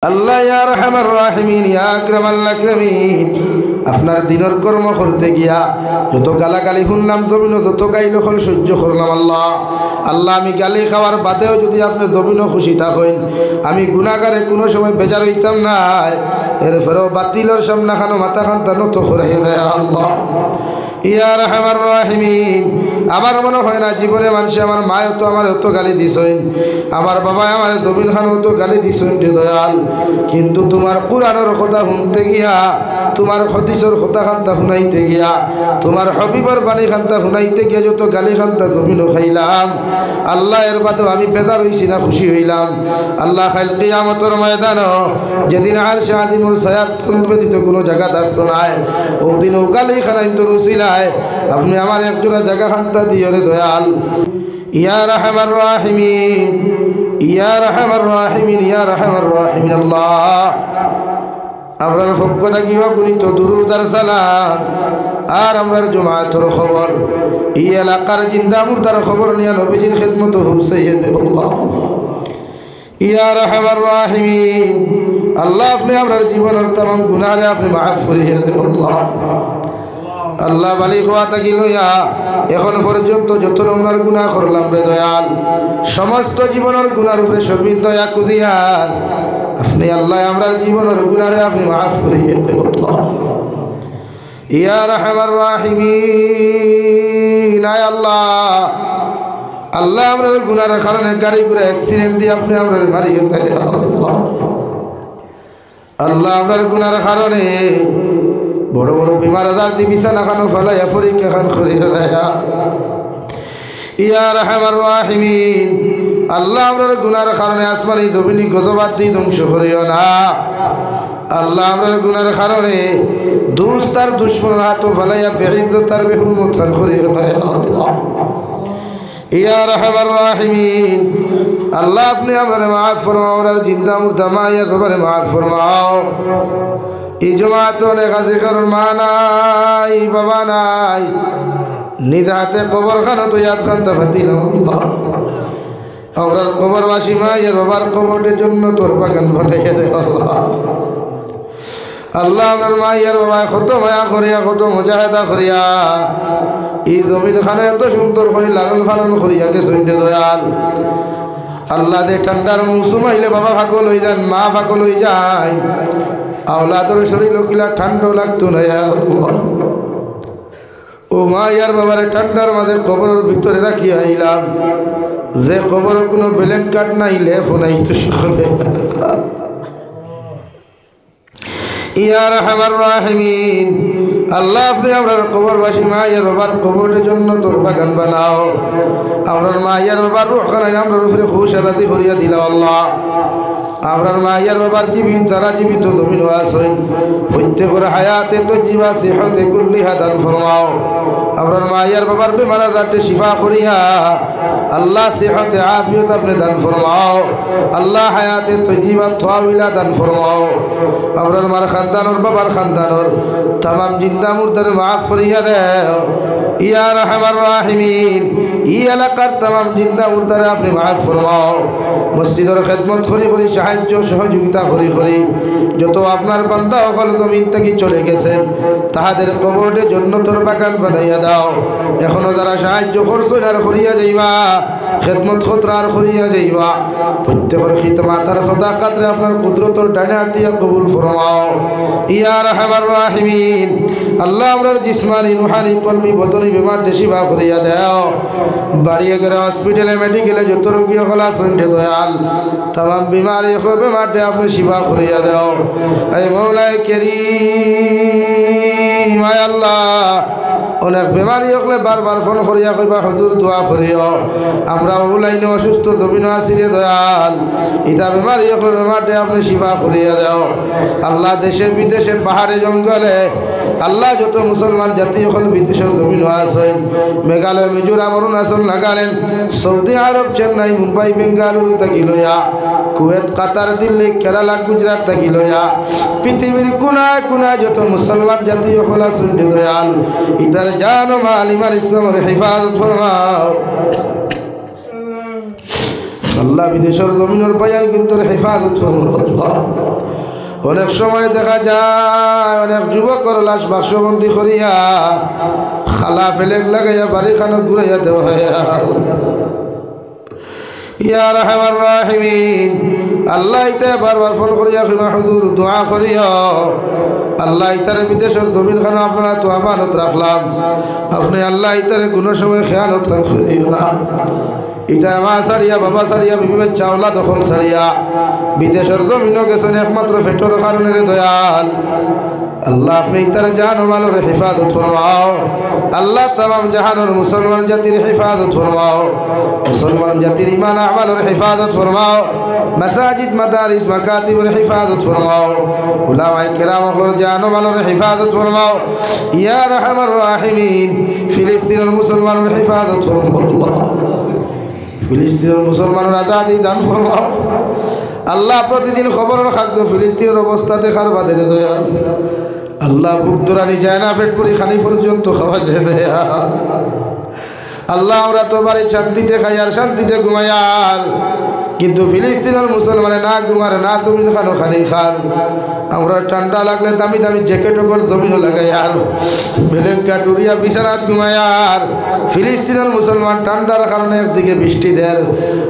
আল্লাহ ইয়া আরহামার রাহিমিন ইয়া আকরামাল আকরামিন আপনার দিনের কর্ম করতে গিয়া যত গালাগালি শুনলাম জমিন যত গাইল হল সহ্য করলাম আল্লাহ আল্লাহ আমি গালি খাওয়ার বাদেও যদি আপনি জমিনও খুশি থাকেন আমি গুনাহগারে কোনো সময় বেজার হইতাম না এরপরেও বাতিলের সামনে খানো মাথা খান্তা নত করে আল্লাহ ইয়া আরহামার রাহিমিন আমার মনে হয় না জীবনে মানুষ আমার মায়ও তো আমার অত গালি দিছেন আমার বাবা আমার জমিন খানও তো গালি দিছেন রে দয়াল কিন্তু তোমার কোরআনের কথা শুনতে গিয়া তোমার হাদিসের কথা খান্তা শুনাইতে গিয়া তোমার হবিবর বাণী খান্তা শুনাইতে গিয়া যত গালি খান্তা জমিনও খাইলাম আল্লাহ এর বাদেও আমি বেজার হইছি না খুশি হইলাম আল্লাহ খাইল কিয়ামতের ময়দানও যেদিন আরশে আজিমুল ছায়াত ব্যতীত কোনো জায়গা থাকতো না ওদিন ও গালি খানাইন তো রুসিলায় আপনি আমার একজোড়া জায়গা খান্তা দিও রে দয়াল ইয়া রাহমার রাহিমিন ইয়া রাহমার রাহিমিন ইয়া রাহমার রাহিমিন আল্লাহ আমরার পক্ষ থেকে অগণিত দুরূদ আর সালাম আর আমরার জমায়েতের খবর এই এলাকার জিন্দা মুর্দার খবর নিয়ে নবীজির খিদমত হুসাইয়ে দে আল্লাহ ইয়া রাহমার রাহিমিন আল্লাহ আপনি আমরার জীবনের तमाम গুনাহরে আপনি মাফ করিয়ে দেন আল্লাহ আল্লাহ বালি খোয়া থাকি লইয়া এখন পর্যন্ত যত রকমের গুনাহ করলাম রে দয়াল সমস্ত জীবনের গুনার উপরে সবিন দয়া কুদিয়ার আপনি আল্লাহ আমরার জীবনের গুনাহরে আপনি মাফ করিয়ে দেন আল্লাহ ইয়া রাহমার রাহিমিন আয় আল্লাহ আল্লাহ আমরার গুনার কারণে গাড়ি করে অ্যাক্সিডেন্ট দিয়ে আপনি আমরার মারিয়ে দেন আল্লাহ আল্লাহ আমরার গুনার কারণে বড় বড় বিমার আজার দি বিছানা খানো ফেলাইয়া পরীক্ষা খান করিয়া ইয়া রাহমার রাহিমিন আল্লাহ আমরার গুনার কারণে আসমানি জমিনি গজবাদ দিয়ে ধ্বংস করিও না আল্লাহ আমরার গুনার কারণে দুষ্ট আর দুশ্মন হাত ফেলাইয়া বেইজ্জত আর বেহুরমত খান করিও না আল্লাহ ইয়া রাহমার রাহিমিন আল্লাহ আপনি আমরারে মাফ ফরমাও আমরার জিন্দা মুর্দা মায়ের বাবারে মাফ ফরমাও এই জমাতে অনেক আছে কারণ মা নাই বাবা নাই নিজ হাতে কবর খানো তো ইয়াদ খানতে ফাতিলাম আমরা কবরবাসী মায়ের বাবার কবরের জন্য তোর বাগান বানাইয়া দে আল্লাহ আমার মায়ের বাবা কত মায়া করিয়া কত মুজাহিদা করিয়া এই জমিন খানে এত সুন্দর করে লালন ফালন করিয়া গেছেন দয়াল আল্লাহ দে ঠান্ডার মৌসুম আইলে বাবা ফাকল হয়ে যান মা ফাকল হয়ে যায় আওলাদের শরীর কিলা ঠান্ডা লাগতো না ও মা ইয়ার বাবারে ঠান্ডার মাঝে কবরের ভিতরে রাখিয়া আইলাম যে কবরের কোনো ব্ল্যাঙ্কেট নাই লেপ নাই তো সকলে ইয়া রাহমার রাহিমিন আল্লাহ আপনি আমরার কবরবাসী মায়ের বাবার কবরের জন্য তোর বাগান বানাও আমরার মায়ের বাবার রূহ খানায় আমরার উপরে খুশারাতি করিয়া দিলাও আল্লাহ আমরার মায়ের বাবার জীবিত যারা জীবিত জমিন আছেন প্রত্যেকের হায়াতে তো জীবা সিহতে কুল্লিহা দান ফরমাও আমরার মায়ের বাবার বেমার আজারতে শিফা করিয়া আল্লাহ সিহতে আফিয়ত আপনি দান ফরমাও আল্লাহ হায়াতে তো জীবা থাবিলা দান ফরমাও আমরার মার খানদানোর বাবার খানদানোর तमाम जिंदा मुर्दार माफ करिया देओ इया रहमान राहिमीन ई एलाकार तमाम जिंदा मुर्दार आपनि माफ फरमाओ मस्जिदर खिदमत करी करी साहाय्य सहयोगिता करी करी যত আপনার বান্দা সকল জমিন থেকে চলে গেছেন তাহাদের কবরে জান্নাতের বাগান বানাইয়া দাও এখনো যারা সাহায্য করছেন আর করিয়া যাইবা খিদমত খতরার করিয়া যাইবা প্রত্যেকের খিদমত আর সাদাকাত রে আপনার কুদরতের ডাইনে হাত দিয়া কবুল ফরমাও ইয়া রাহমার রাহিমিন আল্লাহ আমরার জিসমানি রূহানি কলবি বদনি বিমার শিফা করিয়া দাও বাড়িয়ে গেলে হসপিটালে মেডিকেলে যত রোগী হল আছেন দয়াল तमाम बीमारी को बेमाटे आपने शिफा करिया दाओ ऐ मौला करीम आय अल्लाह অনেক বেমারি হলে বারবার ফোন করিয়া কইবা হুজুর দোয়া করিও আমরা ওলাইনে অসুস্থ জমিন আসিরে দয়াল ইতা বেমারি হলে বেমারতে আপনি শিফা করিয়া দাও আল্লাহ দেশে বিদেশে পাহাড়ে জঙ্গলে আল্লাহ যত মুসলমান জাতি হল বিদেশের জমিন আছেন মেঘালয় মিজোরাম অরুণাচল নাগাল্যান্ড সৌদি আরব চেন্নাই মুম্বাই বেঙ্গালুরু থেকে লইয়া কুয়েত কাতার দিল্লি কেরালা গুজরাট থেকে লইয়া পৃথিবীর কোনায় কোনায় যত মুসলমান জাতি হল আছেন দয়াল ইতার জান মাল ইমান ইসলামের হেফাজত ফরমাও আল্লাহ বিদেশের জমিনের বায়ান কিন্তু হেফাজত করুন আল্লাহ। অনেক সময় দেখা যায় অনেক যুবকর লাশ বাক্সবন্দি করিয়া খালা ফেলেক লাগাইয়া বাড়ি খানো ঘুরাইয়া দেওয়া হয়। ইয়া রাহমার রাহিমিন, আল্লাহ ইতা বারবার ফোন করিয়া খিমা হুজুর দোয়া করিও। আল্লাহ ইতারে বিদেশের জমিন খানো আপনারা তো আমানত রাখলাম, আপনি আল্লাহ ইতারে কোনো সময় খেয়ানত করিও না। ইটা মা সারিয়া বাবা সারিয়া বিবি বাচ্চা ওলা দখল সারিয়া বিদেশের জমিনও গেছেন একমাত্র ফেটোর কারণে দয়াল। আল্লাহ আপনি ইতারে জান ও মালের হেফাজত ফরমাও। আল্লাহ তামাম জাহানের মুসলমান জাতির হেফাজত ফরমাও, মুসলমান জাতির ইমান আমালের হেফাজত ফরমাও, মাসাজিদ মাদারিস মাকাতিবের হেফাজত ফরমাও, উলামায়ে কেরাম হলের জান ও মালের হেফাজত ফরমাও। ইয়া রাহমার রাহিমিন, ফিলিস্তিনের মুসলমানের হেফাজত ফরমাও, ফিলিস্তিনের মুসলমানের আজাদি দান ফরমাও। আল্লাহ প্রতিদিন খবরের খাদ্য ফিলিস্তিনের অবস্থা দেখার বাদে দয়াল। আল্লাহ বুক দরানি যায় না, পেট পুরি খানি পর্যন্ত খাওয়া যায় না। আল্লাহ আমরা তো বাড়ি শান্তিতে খাই আর শান্তিতে ঘুমাই, আর কিন্তু ফিলিস্তিনের মুসলমানে না ঘুমার না জমিন খানো খানি খান। আমরা ঠান্ডা লাগলে দামি দামি জ্যাকেট ওপর জমিনও লাগাই আর বেলেঙ্কা ডুরিয়া বিছানাত ঘুমাই। আর ফিলিস্তিনের মুসলমান ঠান্ডার কারণে একদিকে বৃষ্টি দেয়,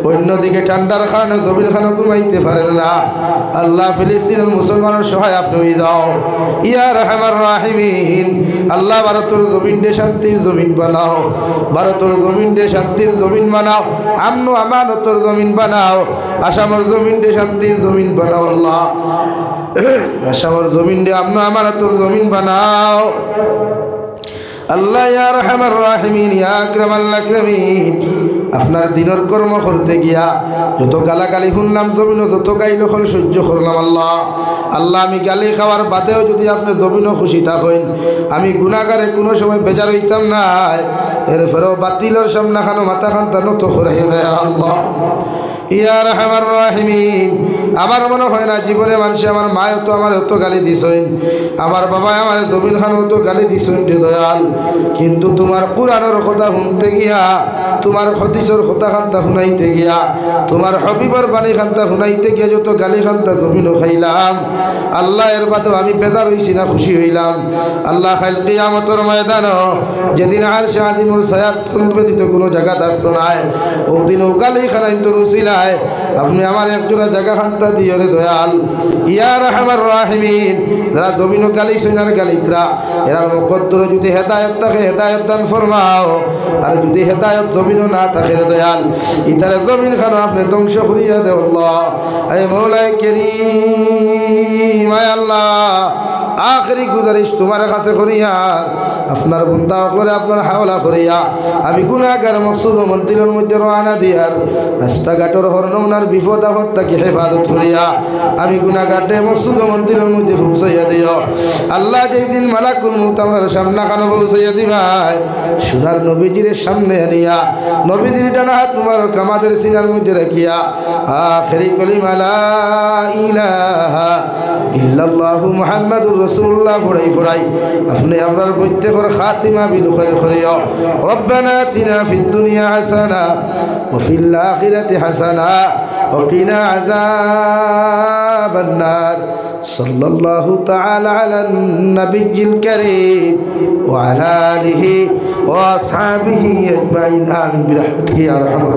অন্যদিকে ঠান্ডার কারণে জমিন খানো ঘুমাইতে পারেন না। আল্লাহ ফিলিস্তিনের মুসলমানের সহায় আপনি দাও। ইয়া রাহমার রাহিমিন, আল্লাহ ভারতের জমিন দে শান্তির জমিন বানাও, ভারতের জমিন দে শান্তির জমিন বানাও, আমন আমানতের জমিন বানাও, আসামের জমিন দে শান্তির জমিন বানাও। আল্লাহ আসামের জমিন দে আমন আমানতের জমিন বানাও। আল্লাহ ইয়া রাহমার রাহিমিন, ইয়া আকরামাল আকরামিন, আপনার দিনের কর্ম করতে গিয়া যত গালাগালি শুনলাম জমিনও যত গাইল হল সহ্য করলাম। আল্লাহ আল্লাহ আমি গালি খাওয়ার বাদেও যদি আপনি জমিনও খুশি থাকেন, আমি গুনাহগারে কোনো সময় বেজার হইতাম না। এরপরেও বাতিলের সামনা খানো মাথা খান তানো তো করে আল্লাহ। ইয়া রাহমার রাহিমিন, আমার মনে হয় না জীবনে মানুষ, আমার মায়ও তো আমার অত গালি দিছেন, আমার বাবা আমার জমিন খানও তো গালি দিছেন রে দয়াল। কিন্তু তোমার কোরআনের কথা শুনতে গিয়া, তোমার হাদিসের কথা খান্তা শুনাইতে গিয়া, তোমার হবিবর বাণী খান্তা শুনাইতে গিয়া যত গালি খান্তা জমিনও খাইলাম। আল্লাহ এর বাদেও আমি বেজার হইছি না খুশি হইলাম। আল্লাহ খাইল কিয়ামতের ময়দানও যেদিন আরশে আজিমুল ছায়া তুলবে দিতে কোনো জায়গা থাকতো নাই, ওদিন ও গালি খানাই তো রুসিলায় আপনি আমার একজোড়া জায়গা খান্তা দিও রে দয়াল। ইয়া রাহমার রাহিমিন, যারা জমিনও গালি শুনার গালিতরা এরা মুকদ্দরে যদি হেদায়েত থাকে হেদায়েত দান ফরমাও, আর যদি হেদায়েত জমিনও না থাকে রে দয়াল ইতারে জমিন খানো আপনি ধ্বংস করিয়া দেও আল্লাহ। এ মওলায়ে কারীম, আয় আল্লাহ আখরি গুজারিশ তোমার কাছে করিয়া, আপনার বন্দা করে আপনার হাওলা করিয়া আমি গুনাহগার মকসুদ মন্দিরের মধ্যে রওনা দিয়ার রাস্তাঘাটের হরনৌনার বিপদ আপদ তাকে হেফাজত করিয়া আমি গুনাহগারটে মকসুদ মন্দিরের মধ্যে পৌঁছাইয়া দিও। আল্লাহ যেই দিন মালাকুল মউত আমার সামনে খানো পৌঁছাইয়া দিবাই, সোনার নবীজির সামনে আনিয়া নবীজির ডানা হাত মুবারক আমাদের সিনার মধ্যে রাখিয়া আখেরি কলিমা লা ইলাহা ইল্লাল্লাহু মুহাম্মাদুর রাসূলুল্লাহ পড়াই পড়াই আপনি আমরার প্রত্যেকের খাতিমা বিল খায়র করিও। রব্বানা আতিনা ফিদ দুনিয়া হাসানা ওয়া ফিল আখিরাতি হাসানা ওয়া কিনা আযাবান নার। সাল্লাল্লাহু তাআলা আলান নাবিয়্যিল কারীম ওয়া আলা আলিহি ওয়া আসহাবিহি আজমাইন। আমিন বিরহমাতিহি ইয়া আরহামার